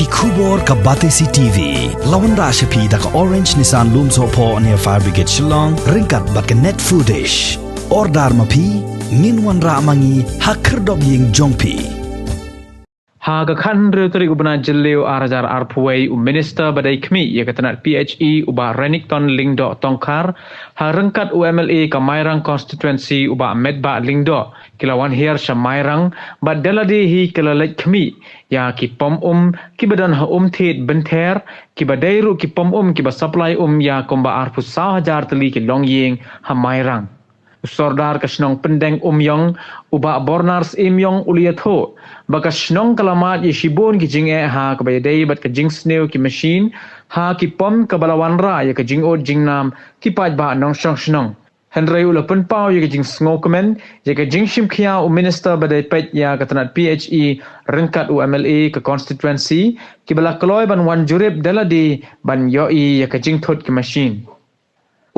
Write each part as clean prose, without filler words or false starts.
Kubor ka Batesi TV. Lawan Rashapi da ka Orange Nissan Looms Hopo near Fire Brigade Shillong. Ringkat bat ka net foodish. Ordar mapi. Minwan ra mangi hakerdog ying jongpi. Haga kan retri ubna jelleu arajar arpuai minister badai kmi ya katanat PHE uba Renikton lingdo tongkar ha rengkat UMLA ka Mairang constituency uba medba lingdo kilawan hier Mairang bad deladi hi kilalek kmi ya ki pom ki badan ha tet benter ki badairu ki pom ki ba supply ya komba arpu 1,000 teli ki longyeng ha Mairang Sordar kasnong pendeng yong uba bornars yong uliatho baka snong kalamat yeshibon ki jinge ha kabayday bat ka jing sneo ki machine ha ki pom kabalawan ra ya ka jing od jingnam ki paj ba nong snong henry ulapun pau ya ka jing smokemen ya ka jing shim khia minister badai pet ya katanat PHE rengkat UMLA ka constituency ki bala kloy ban wan jurib daladi ban yoi ya ka jing thot ki machine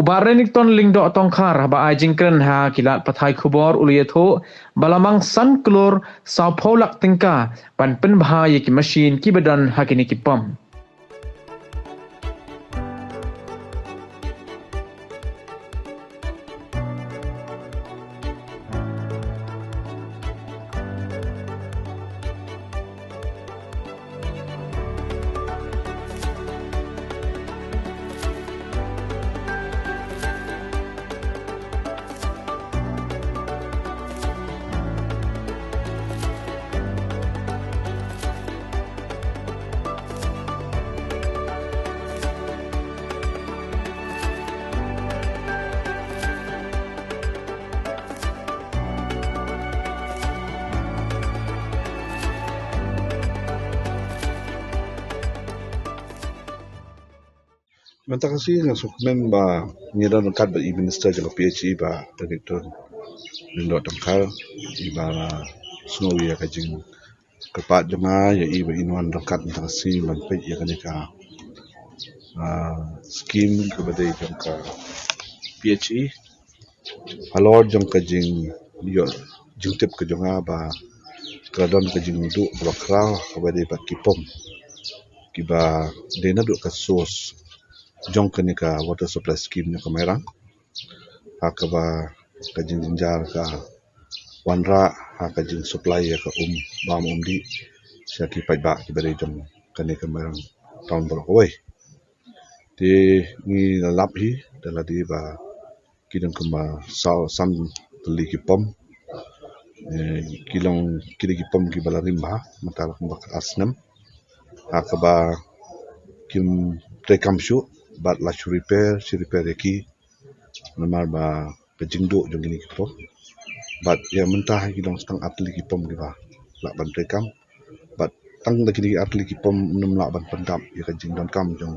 Uba Renikton lingdo tongkar ba ajingkren ha kilat pathai khubor uliyatho balamang san Klur sao pholak tingka ban Pynbha ki machine ki badan hakini ki pom Terima kasih yang sukmen ba ngiran kat ba minister jalo PHE ba Renikton lindo tangkal iba snowi ya kajing kepat jema ya iba inwan dekat kasih ban pe ya kanika skim kepada jangka PHE halor jang kajing yo jingtip ke jonga ba kradon kajing du blokra kepada ba kipom kiba dena du ka source jong kenika water supply scheme nya Mairang hakaba kajing jinjar ka wanra hakajing supply ya ka bam di syaki paiba ki bare jong kenika Mairang tahun berkawai di ni lap hi daladi ba kidang kema sam teli ki pom kilong kidi ki pom ki bala rimba matal mbak asnam hakaba kim rekam shu bat la repair ki namar ba kajingdo jong ini ki pom bat ya mentah ki dong stang atli ki pom ki ba la ban rekam bat tang da ki atli ki pom num la ban pandap ya kajing don kam jong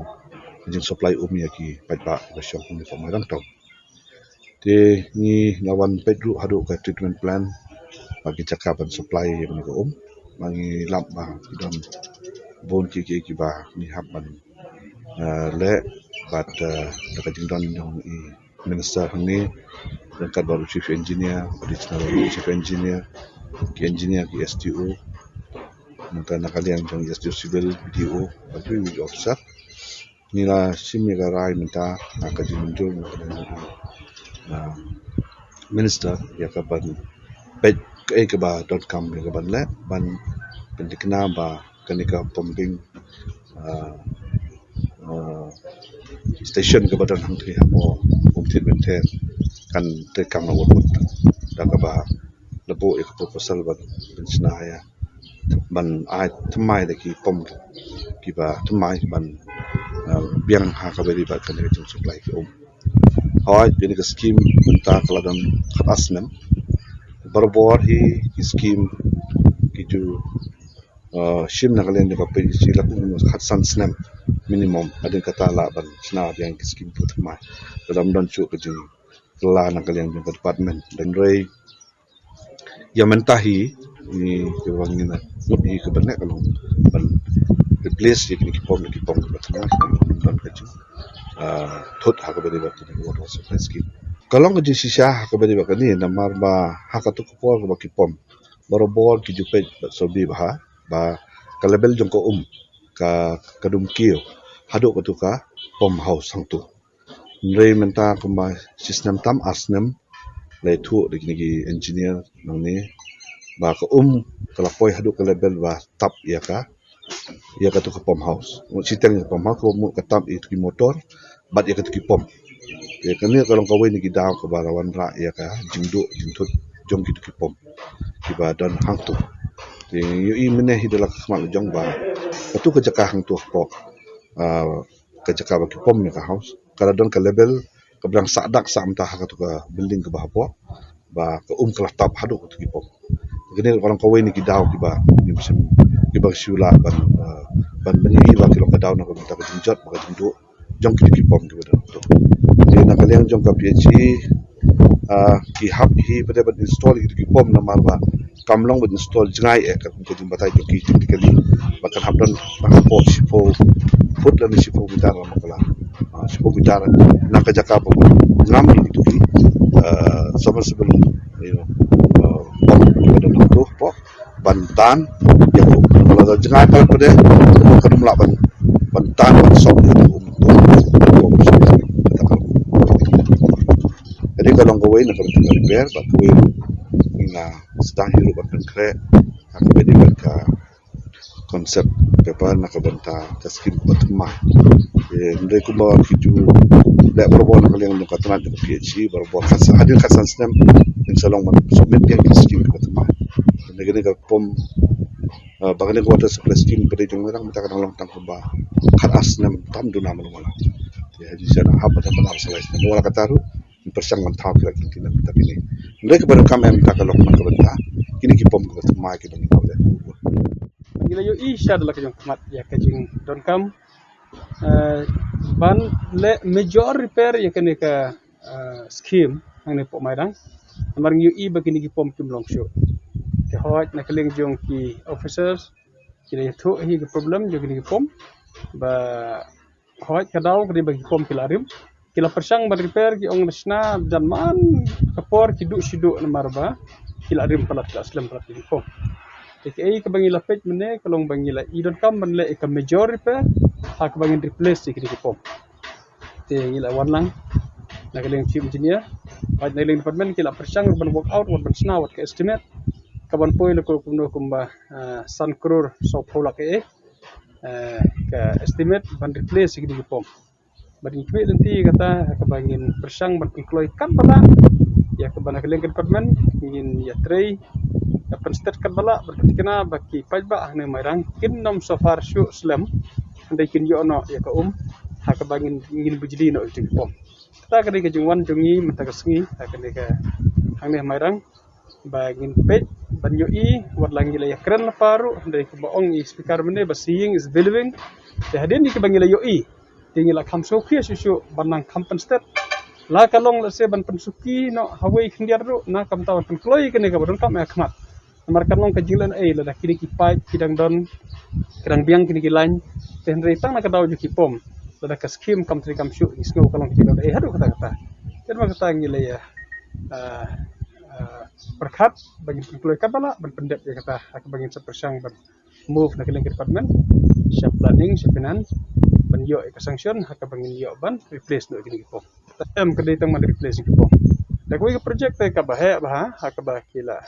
supply ya ki pat ba ba syok ni pom ram tong te ni lawan pedru hadu ka treatment plan bagi cakapan supply yang ni ko mangi lap ba ki don bon ki ba ni hab ban le but the Jingdon minister ni dekat baru chief engineer, additional chief engineer, ki engineer ki STO, nanti nak kalian jang STO civil BDO, bagi officer. Nila sim negara minta nak Jingdon minister ya kapan pet ke.com ya kapan le ban pendikna ba kanika pumping station ke badan hang tri mo umtit benter kan tekam na wot da ka ba lebo ek proposal ban pensna ya ban ai tmai de ki pom ki ba tmai ban biang ha ka beri ba kan jung supply ki hawai bini ka scheme unta kaladan asnam barbor hi scheme ki ju shim na kalian de ka pe si la khat san snam minimum ada kata la ban sna yang skim put mai dalam don chu ke jing la na kalian di department dan rei yang mentahi ni ke wangina mudi ke benak kalau ban replace ye ki pom batna don ke chu thot ha ke beri ba ke water supply scheme kalau ke ji sisa ha ke beri ba ke ni namar ba ha ka tu ko ki pom barobor ki ju pe so bi ba ba ka label jong ko ka kadum kio haduk tu ka pom house hang tu nrei menta kuma sistem tam asnem le thu de engineer nang ni ba ka kalapoi haduk ka level ba tap ya ka tu ka pom house siteng pom house ko mu ka tap itu ki motor bat ya ka tu ki pom ya kani kalau kau ni ki daw ka barawan ra ya ka jingtut jong ki tu ki pom ki ba dan hang tu yu i mene hidalak khmal jong ba tu ka jaka hang tu pok ka jaka ba ki pom ya ka house kala don ka level ka brang sadak sam ta ka tu ka building ka ba po ba ka kala tap haduk tu ki pom kini orang kau ni ki daw ki ba ni musim ki ba shula ban bani ba ki lo ka daw na ko ta ka jinjot ba ka jindu jong ki pom ki ba tu jadi nak kalian jong ka PhD ki hub hi pada install ki pom na marba kamlong bud install jngai ka jadi batai ki technically bahkan habdan bahkan po sipo food dan sipo bitar makala sipo bitar nak ka jaka po ngam ni tu ki submersible pom pada tu po bantan yang kalau jngai pa pada kadum la bantan ban sok jadi kalau kau ini nak repair, kau ini sedang hidup berkreat, aku beri mereka konsep apa nak benta taskim bertema. Mereka bawa video, dah berbuat nak kalian untuk katakan dengan PhD berbuat hadir kasan sistem yang selong submit yang taskim bertema. Negeri ni pom, bagian yang kuat supply skim beri jumlah orang minta kadang long tangkap bah keras nem tam duna malu-malu. Jadi saya nak apa benar selesai. Dua kata tu persang mentau kira kira tapi ni mereka baru kami minta kalau nak benda kini kipom ke semai kita ni boleh gila yo isya adalah kejong mat ya kejing don kam ban le major repair ya kene ka scheme ang ne po mairang amar yo I bagini kipom kim long show ke hot na keling jong ki officers kini thu hi ke problem jo kini kipom ba hot kadau kini bagi pom kilarim kila persang bar repair ki ong nasna dan man kapor ki du sidu na marba kila rim palat aslam palat ki pom ke ai ka bangi lapet mene kalong bangi la I don kam ban le ka major repair ha ka bangi replace ki pom te ngila wanlang na kaling chief engineer at nailing department kila persang ban work out ban sna wat ka estimate ka ban poi le ko kumno kumba san crore so phola ke ka estimate ban replace ki pom bagi kuih nanti kata kebangin persang berpikir kan bala ya kebana keleng department ingin ya tray ya penstet kan bala berketikna bagi Pynbha ne mairang kin nom so far shu slam andai kin yo no ya ka ha kebangin ingin bujli no ti pom ta kali ke jungwan jungi mata kasngi ta kali ke angne mairang bangin pet ban yo I wat langi la ya kren paru andai ke boong I speaker mene ba seeing is believing ya hadin ni ke bangin la yo I tinggal kam suki susu banang kampen step la kalong la se ban pensuki no hawai khindiar ru na kam taw pen kloi kene ka bodon kam akhmat mar kalong ka jilan ai la kini ki pai kidang don kerang biang kini ki lain ten retang na ka daw ju ki pom la ka skim kam tri kam shu isno kalong ki jilan ai hadu kata kata ten ma kata ngile ya perkhat bagi kloi ka bala ban pendep ya kata ak bagi sepersang ban move na keleng department siap planning siap finance ban yo ka sanction haka bangin yo ban replace no gini ko am kedai tang man replace ko da ko project ka bah haka ba kila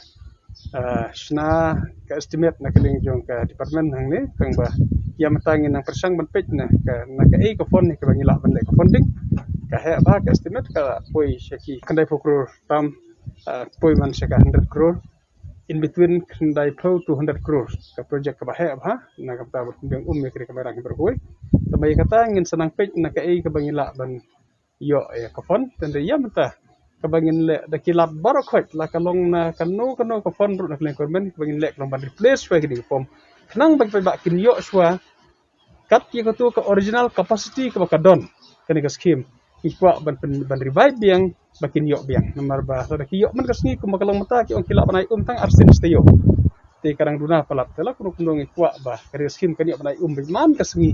sna ka estimate na keling jong ka department hang ne kang ba ya matangin nang persang ban page na ka ai ko fund ni ka bangila ban le ko funding ka ba ka estimate ka poi shaki kandai crore tam poi man shaka 100 crore in between kandai pro 200 crore ka project ka ba na ka ta bang me kri ka barang berkoi tambah kata ngin senang page na ka ai ka bangila ban yo ya ka fund tanda ya mata ka bangin le da kilap barokhot la kalong na kanu ka fund ru na government ka bangin le kalong ban replace wa kidi pom knang bag ba kin yo swa kat ki ko tu ka original capacity ka don kani ka scheme ikwa ban revive biang bakin yo biang nomor ba so da ki yo man ka sngi ko makalong mata ki on kilap banai tang arsin steyo te karang duna palap tela kuno kuno ikwa ba kari scheme kani banai man ka sngi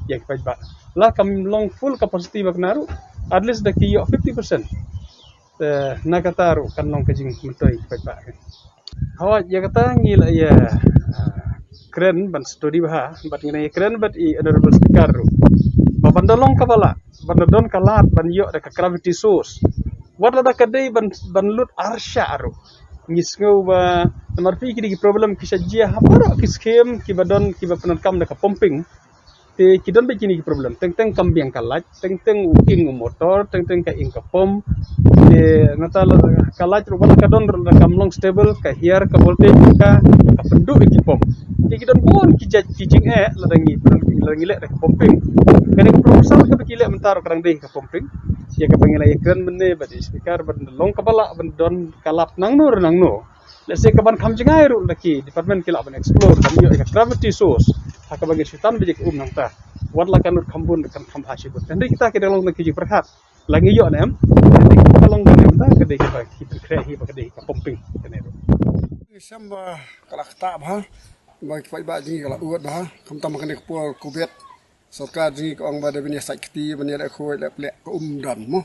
ya ki ba la kam long full capacity bak naru at least da ki yo 50% nakataru kan long kajing mentoi pa kan hawa ya kata ngila ya keren ban story bah bat ngene keren bat I honorable speaker ru ban dolong kabala ban don kalat ban yo da gravity source wala da kadai ban lut arsha ru ngisngau ba nomor pi kidi problem kisah jia hapara kiskem kibadon kibapanan kam da pumping te kidon be kini problem teng kambiang kalat teng ing motor teng ka ing ka pom te natal kalat rubala kadon kamlong stable ka hiar ka voltage ka pendu iki pom te kidon pon kijing ladangi ladangi le ka pumping kene ka proposal ka bekile mentar karang deh ka pumping ya ka pangila ikran benne ba speaker ban long kabala ban don kalap nang no let's say kaban kamjingai ru laki department kila ban explore dan yo ka gravity source haka bagi syaitan bijik nang ta wadla kanur kambun kan kambhashi but dan kita ke dalam nak kiji perhat lagi yo nem kita long nem ta ke kita kre hi ba ke ka pumping kene ru samba kala kta ba ba ki ba ji kala uat ba kam tam kan ko kubet सरकार जी को अंग बादे बने साइक्ति बने ले खोय ले प्ले को दन मो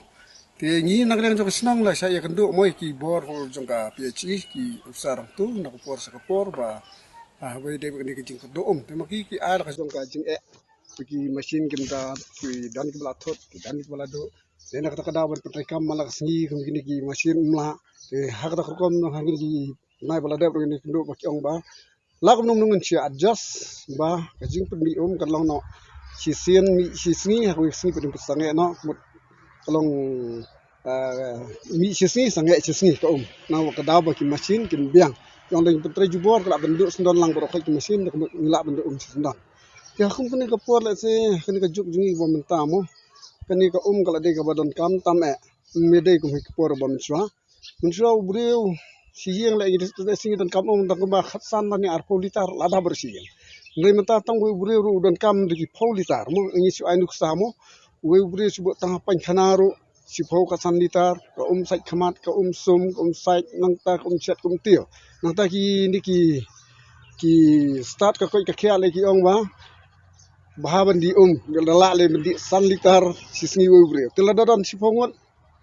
ते नि नगरें जो स्नंग ला saya kan do moi ki bor jongka PhD ki usar tu nak por sakapor ba we de bani ki jing do te maki ki ar ka jongka jing ki machine kim da ki dan ki bala thot ki dan ki bala do te nak ta kada ban patrai kam malak sngi kum ki machine mla te hak ta kom na ha ki nai bala de ni do ba ki ong ba lakum nung nung chi adjust ba ka jing pun kan long no si sien mi si sni ha ko sni pedum sange no kalong mi si sni sange si sni ko na ka da ba ki machine ki biang yang leng petre jubor kala bendu sendon lang bro ki machine ko ngila bendu sendon ya khum kene ka por la se kene ka juk jungi bo menta mo kene ka kala de ka badon kam tam me de ko ki por bo menswa breu si yang la ngi de singi don kam dan ko ba khatsan ni ar politar la da bersih Ngai mata tang we bure ru dan kam di politar mo ngi si ainuk samo we bure si bo tang pan khanaro si phau ka san litar ka sai khamat ka sum ka sai nang ta ka chat kum tio nang ta ki start ka koi ka khia le ki ong ba bahaban di la le di san litar si sngi we bure tela don si phongot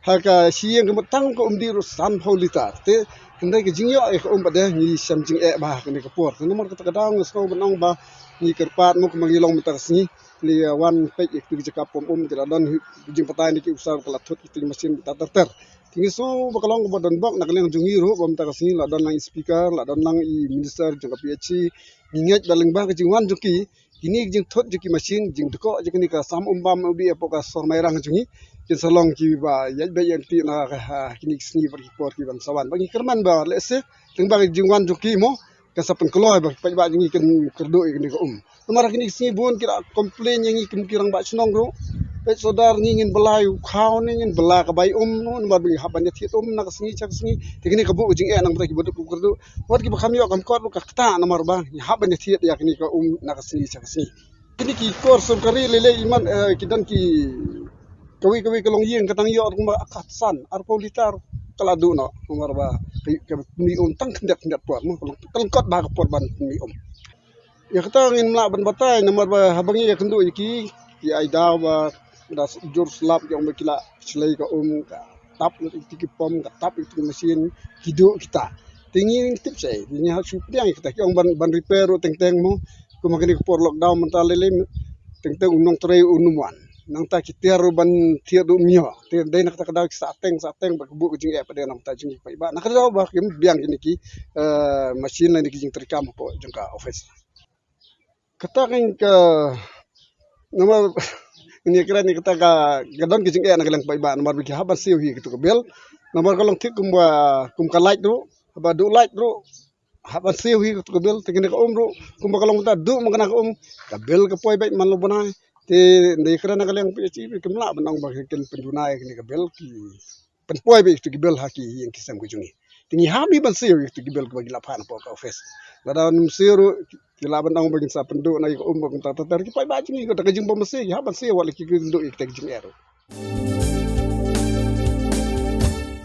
ha ka si yang ka tang ka di ru san phau litar te Kendai ke jingyo ko pada ni sam jing ba kene ke por nomor kata kadang so benong ba ni kerpat mo kemangilong metar sini li wan pek ik tu jaka pom tira don jing patai ni ki usar kala thot ki mesin ter tingi so bakalong ba don bok nak leng jungi ro bom tar sini la don nang speaker la don nang I minister jaka PhD nginget daleng ba ke jingwan juki kini jing thot juki mesin jing deko jekni ka sam bam ubi apoka so mairang jungi kin salong ki ba yaj ba yang ti na kini sni per por ki ban sawan bagi kerman ba lese teng ba jingwan juki mo ka sapen kloy ba pa ba jingi ken kerdo ni ko tomara kini sni bon kira komplain yang ikim kirang ba snong ro pe sodar ngin belayu khaw ni ngin bela ka bai no ba bi haban ya thi nak sni chak sni tikini ka bu jing nang ba ki bodu kerdo wat ki ba kham yo kam kot ka kta namar ba haban ya thi ya kini ka nak sni chak sni kini ki course kari lele iman kidan ki kawi kalong yeng katang yo kuma akatsan ar politar kala du no umar ba ke mi tang kendat pot mo kelengkot ba pot ban mi ya kata ngin la ban batai nomor ba habangi ya kendu ki ai daw ba da jur slap yang bekila selai ka ka tap ki pom ka tap itu mesin kidu kita tingi tip sai ni ha su piang kita ki ban repair teng mo kuma kini por lockdown mental lele teng unong tre unuman nang ta kitiar ban tiar du mio te dai nak ta kada sa teng ba bu jing pada nang ta jing pa ba nak da ba kim biang kini ki machine la ni jing terkam po jangka office kata kan ka nama ini kira ni kata ka gadon ki jing nak lang pa ba nomor bi haban siu hi gitu bel nomor kalong tik kum ka light du ba du light du haban siu hi gitu bel tekini ka ru kum kalong ta du mangana ka bel ka poi ba man lo banai te ndai kira nak lang PhD kemla benang ba ken pendunai kini ka bel ki penpoi be itu gibel haki yang kisam ko jungi tingi hami ban seo itu gibel ko bagila pan po ka office lada num seo kila benang bagin sa pendu na ko umbo ta ki pai ba jungi ko ta jing bo mesi ha ban seo wala ki ndo ik ta jing ero